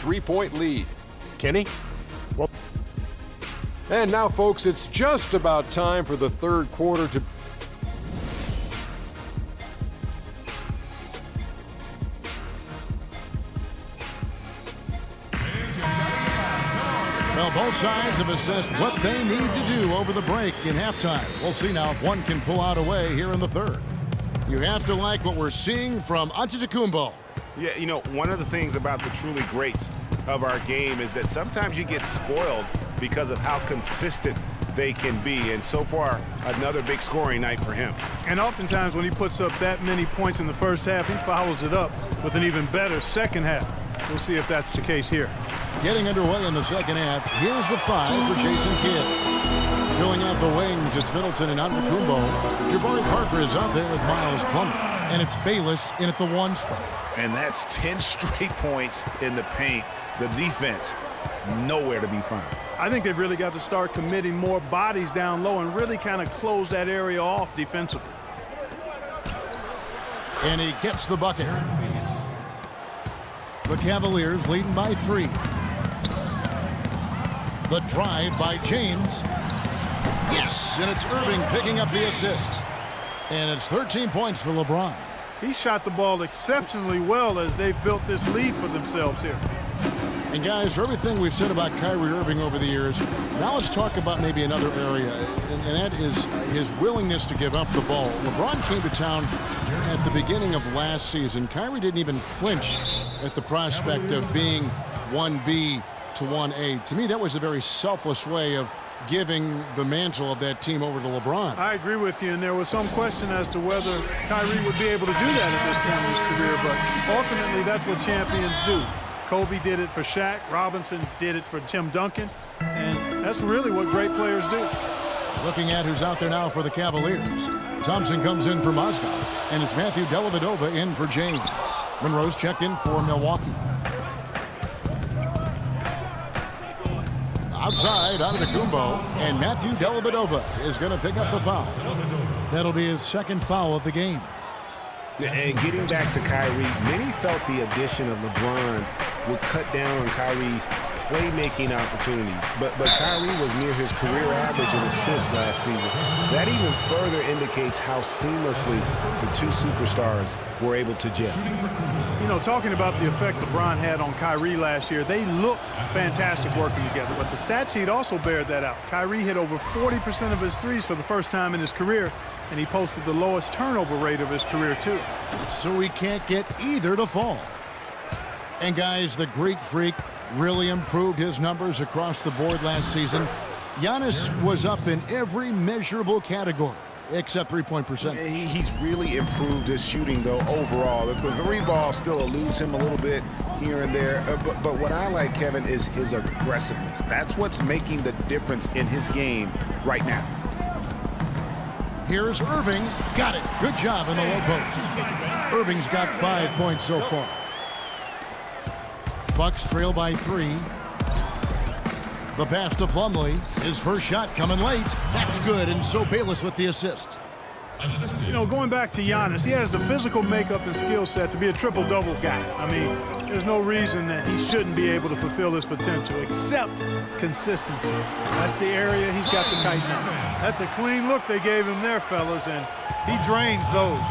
3-point lead. Kenny? And now, folks, it's just about time for the third quarter to... Well, both sides have assessed what they need to do over the break in halftime. We'll see now if one can pull out a way here in the third. You have to like what we're seeing from Antetokounmpo. Yeah, you know, one of the things about the truly greats of our game is that sometimes you get spoiled because of how consistent they can be. And so far, another big scoring night for him. And oftentimes when he puts up that many points in the first half, he follows it up with an even better second half. We'll see if that's the case here. Getting underway in the second half. Here's the 5 for Jason Kidd. Filling out the wings, it's Middleton and Antetokounmpo. Jabari Parker is out there with Miles Plummer. And it's Bayless in at the 1 spot. And that's 10 straight points in the paint. The defense, nowhere to be found. I think they've really got to start committing more bodies down low and really kind of close that area off defensively. And he gets the bucket. The Cavaliers leading by 3. The drive by James. Yes, and it's Irving picking up the assist. And it's 13 points for LeBron. He shot the ball exceptionally well as they've built this lead for themselves here. And guys, for everything we've said about Kyrie Irving over the years, now let's talk about maybe another area, and that is his willingness to give up the ball. LeBron came to town at the beginning of last season. Kyrie didn't even flinch at the prospect of being 1B to 1A. To me, that was a very selfless way of giving the mantle of that team over to LeBron. I agree with you, and there was some question as to whether Kyrie would be able to do that at this point in his career, but ultimately that's what champions do. Kobe did it for Shaq. Robinson did it for Tim Duncan. And that's really what great players do. Looking at who's out there now for the Cavaliers. Thompson comes in for Mozgov. And it's Matthew Dellavedova in for James. Monroe's checked in for Milwaukee. Outside, Antetokounmpo. And Matthew Dellavedova is going to pick up the foul. That'll be his second foul of the game. And getting back to Kyrie, many felt the addition of LeBron would cut down on Kyrie's playmaking opportunities. But Kyrie was near his career average in assists last season. That even further indicates how seamlessly the two superstars were able to gel. You know, talking about the effect LeBron had on Kyrie last year, they looked fantastic working together. But the stat sheet also bared that out. Kyrie hit over 40% of his threes for the first time in his career, and he posted the lowest turnover rate of his career, too. So he can't get either to fall. And guys, the Greek Freak really improved his numbers across the board last season. Giannis was up in every measurable category except three-point percentage. He's really improved his shooting, though, overall. The three ball still eludes him a little bit here and there. But what I like, Kevin, is his aggressiveness. That's what's making the difference in his game right now. Here's Irving. Got it. Good job in the low post. Irving's got 5 points so far. Bucks trail by 3. The pass to Plumlee. His first shot coming late. That's good, and so Bayless with the assist. You know, going back to Giannis, he has the physical makeup and skill set to be a triple-double guy. I mean, there's no reason that he shouldn't be able to fulfill his potential, except consistency. That's the area he's got to tighten up. That's a clean look they gave him there, fellas, and he drains those.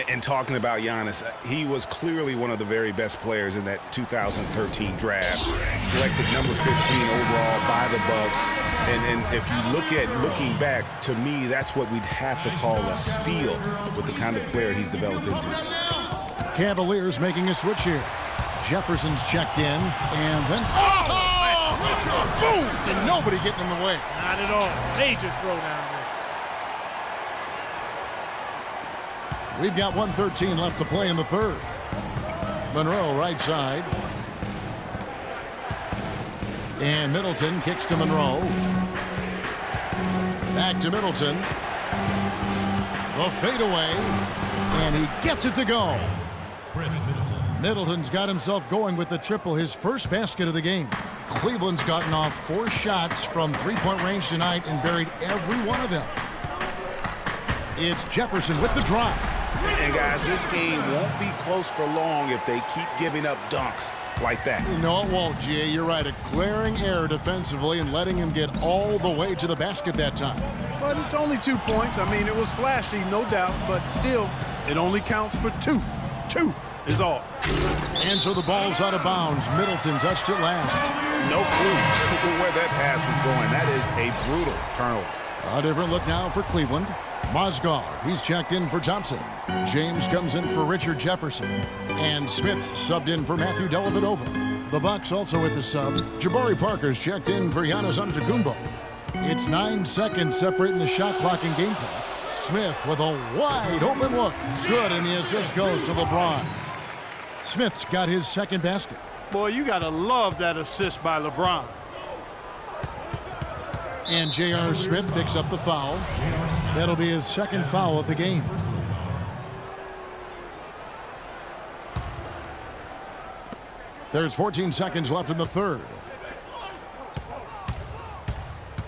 And talking about Giannis, he was clearly one of the very best players in that 2013 draft. Selected number 15 overall by the Bucks. And if you looking back, to me, that's what we'd have to call a steal with the kind of player he's developed into. Cavaliers making a switch here. Jefferson's checked in, and then boom! And nobody getting in the way. Not at all. Major throwdown there. We've got 1:13 left to play in the third. Monroe right side. And Middleton kicks to Monroe. Back to Middleton. The fadeaway. And he gets it to go. Middleton's got himself going with the triple, his first basket of the game. Cleveland's gotten off 4 shots from three-point range tonight and buried every one of them. It's Jefferson with the drive. And guys, this game won't be close for long if they keep giving up dunks like that. No, it won't, G.A. You're right. A glaring error defensively and letting him get all the way to the basket that time. But it's only 2 points. I mean, it was flashy, no doubt, but still, it only counts for 2. 2 is all. And so the ball's out of bounds. Middleton touched it last. No clue where that pass was going. That is a brutal turnover. A different look now for Cleveland. Mozgov, he's checked in for Thompson. James comes in for Richard Jefferson. And Smith subbed in for Matthew Dellavedova. The Bucks also with the sub. Jabari Parker's checked in for Giannis Antetokounmpo. It's 9 seconds separating the shot clock and game clock. Smith with a wide open look. Good, and the assist goes to LeBron. Smith's got his second basket. Boy, you got to love that assist by LeBron. And J.R. Smith picks up the foul. That'll be his second foul of the game. There's 14 seconds left in the third.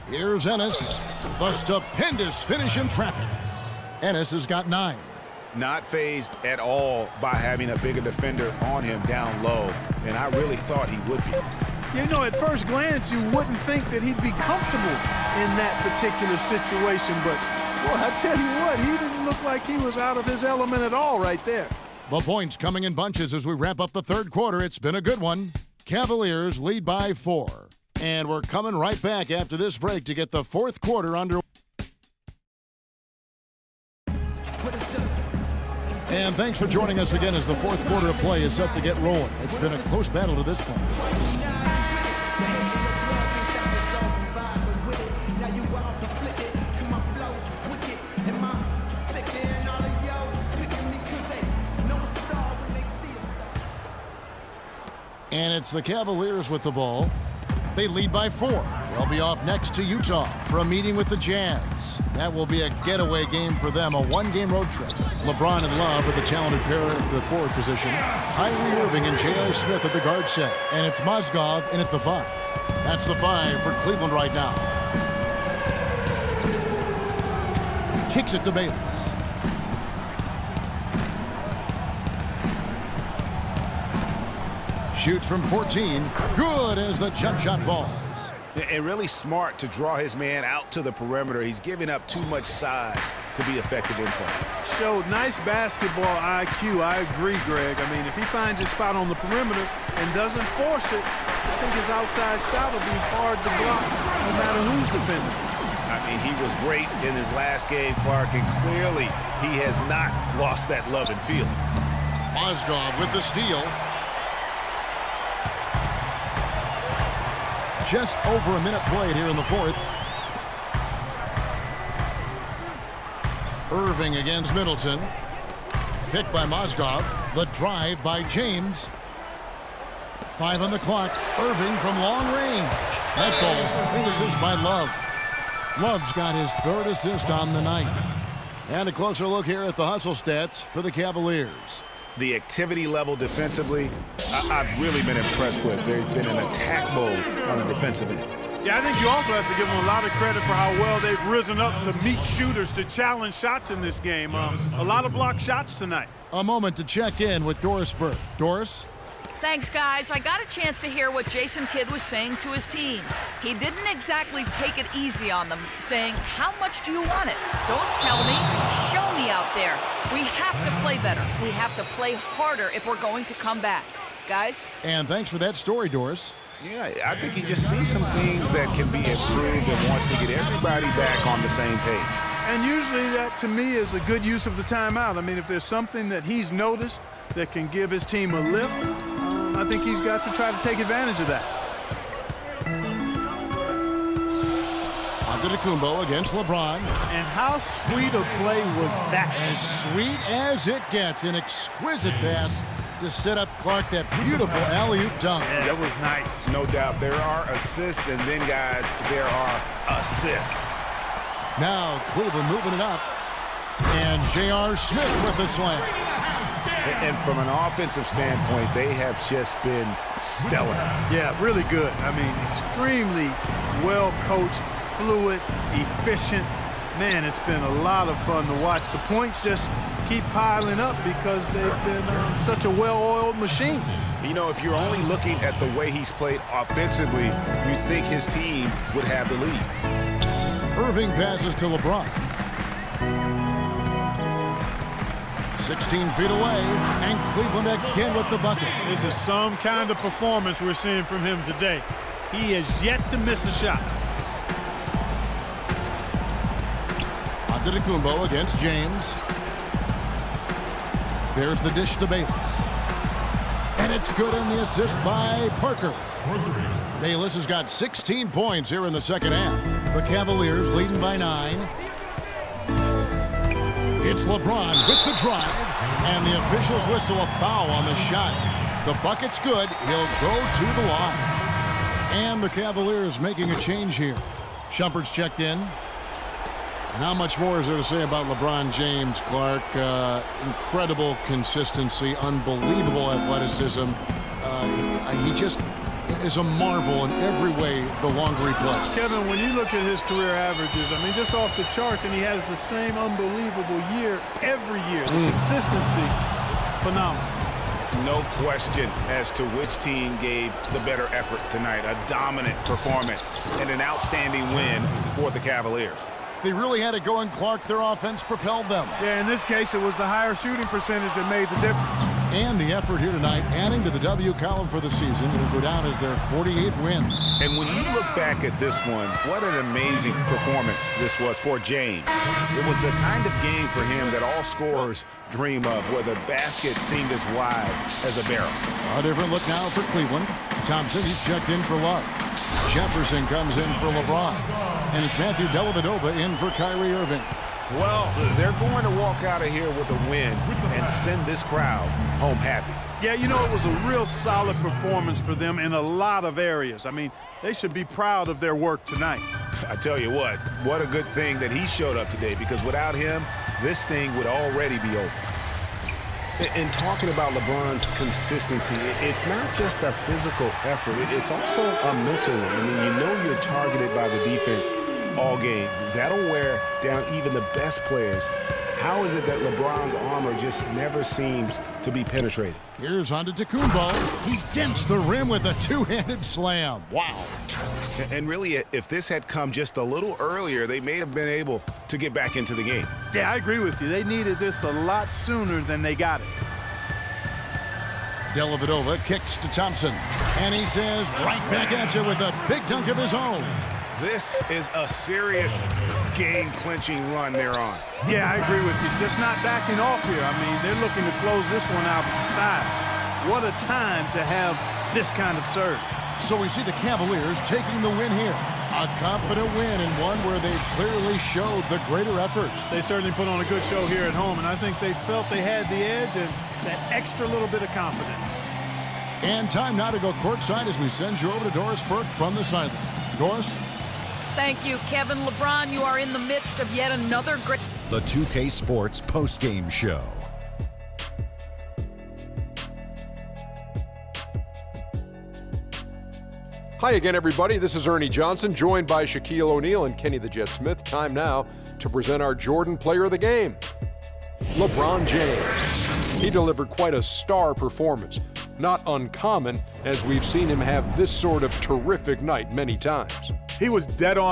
Here's Ennis. The stupendous finish in traffic. Ennis has got 9. Not fazed at all by having a bigger defender on him down low, and I really thought he would be. You know, at first glance, you wouldn't think that he'd be comfortable in that particular situation, but, boy, I tell you what, he didn't look like he was out of his element at all right there. The points coming in bunches as we wrap up the third quarter. It's been a good one. Cavaliers lead by 4. And we're coming right back after this break to get the fourth quarter under. And thanks for joining us again as the fourth quarter of play is set to get rolling. It's been a close battle to this point. And it's the Cavaliers with the ball. They lead by 4. They'll be off next to Utah for a meeting with the Jazz. That will be a getaway game for them, a one-game road trip. LeBron and Love are the talented pair at the forward position. Kyrie Irving and J.R. Smith at the guard set. And it's Mozgov in at the 5. That's the 5 for Cleveland right now. Kicks it to Bayless. Shoots from 14. Good as the jump shot falls. And really smart to draw his man out to the perimeter. He's giving up too much size to be effective inside. Showed nice basketball IQ. I agree, Greg. I mean, if he finds his spot on the perimeter and doesn't force it, I think his outside shot will be hard to block no matter who's defending. I mean, he was great in his last game, Clark, and clearly he has not lost that love and feeling. Mozgov with the steal. Just over a minute played here in the fourth. Irving against Middleton. Picked by Mozgov. The drive by James. 5 on the clock. Irving from long range. That ball finishes by Love. Love's got his 3rd assist on the night. And a closer look here at the hustle stats for the Cavaliers. The activity level defensively, I've really been impressed with. There's been an attack mode on the defensive end. Yeah, I think you also have to give them a lot of credit for how well they've risen up to meet shooters, to challenge shots in this game. A lot of blocked shots tonight. A moment to check in with Doris Burke. Doris? Thanks, guys. I got a chance to hear what Jason Kidd was saying to his team. He didn't exactly take it easy on them, saying, how much do you want it? Don't tell me. Show me out there. We have to play better. We have to play harder if we're going to come back. Guys? And thanks for that story, Doris. Yeah, I think he just sees some things that can be improved and wants to get everybody back on the same page. And usually that, to me, is a good use of the timeout. I mean, if there's something that he's noticed that can give his team a lift, I think he's got to try to take advantage of that. Antetokounmpo against LeBron. And how sweet a play was that? As sweet as it gets. An exquisite pass to set up Clark that beautiful alley-oop dunk. Yeah, that was nice. No doubt. There are assists, and then, guys, there are assists. Now Cleveland moving it up. And J.R. Smith with the slam. And from an offensive standpoint, they have just been stellar. Yeah, really good. I mean, extremely well-coached, fluid, efficient. Man, it's been a lot of fun to watch. The points just keep piling up because they've been such a well-oiled machine. You know, if you're only looking at the way he's played offensively, you think his team would have the lead. Irving passes to LeBron. 16 feet away, and Cleveland again with the bucket. This is some kind of performance we're seeing from him today. He has yet to miss a shot. Antetokounmpo against James. There's the dish to Bayless. And it's good in the assist by Parker. Bayless has got 16 points here in the second half. The Cavaliers leading by 9. It's LeBron with the drive, and the officials whistle a foul on the shot. The bucket's good. He'll go to the line. And the Cavaliers making a change here. Shumpert's checked in. And how much more is there to say about LeBron James, Clark? Incredible consistency, unbelievable athleticism. He just is a marvel in every way the longer he plays. Kevin, when you look at his career averages, I mean, just off the charts, and he has the same unbelievable year every year. The consistency, phenomenal. No question as to which team gave the better effort tonight. A dominant performance and an outstanding win for the Cavaliers. They really had it going, Clark. Their offense propelled them. Yeah, in this case, it was the higher shooting percentage that made the difference. And the effort here tonight, adding to the W column for the season. It'll go down as their 48th win. And when you look back at this one, what an amazing performance this was for James. It was the kind of game for him that all scorers dream of, where the basket seemed as wide as a barrel. A different look now for Cleveland. Thompson, he's checked in for Love. Jefferson comes in for LeBron. And it's Matthew Dellavedova in for Kyrie Irving. Well, they're going to walk out of here with a win and send this crowd home happy. Yeah, you know, it was a real solid performance for them in a lot of areas. I mean, they should be proud of their work tonight. I tell you what a good thing that he showed up today, because without him, this thing would already be over. And talking about LeBron's consistency, it's not just a physical effort, it's also a mental one. I mean, you know you're targeted by the defense all game. That'll wear down even the best players. How is it that LeBron's armor just never seems to be penetrated? Here's Antetokounmpo. He dents the rim with a two-handed slam. Wow. And really, if this had come just a little earlier, they may have been able to get back into the game. Yeah, I agree with you. They needed this a lot sooner than they got it. Dellavedova kicks to Thompson. And he says right back at you with a big dunk of his own. This is a serious game-clinching run they're on. Yeah, I agree with you. Just not backing off here. I mean, they're looking to close this one out in style. What a time to have this kind of serve. So we see the Cavaliers taking the win here. A confident win, and one where they clearly showed the greater effort. They certainly put on a good show here at home, and I think they felt they had the edge and that extra little bit of confidence. And time now to go courtside as we send you over to Doris Burke from the sideline. Doris? Thank you, Kevin. LeBron, you are in the midst of yet another great... The 2K Sports postgame show. Hi again, everybody. This is Ernie Johnson, joined by Shaquille O'Neal and Kenny the Jet Smith. Time now to present our Jordan Player of the Game, LeBron James. He delivered quite a star performance. Not uncommon, as we've seen him have this sort of terrific night many times. He was dead on.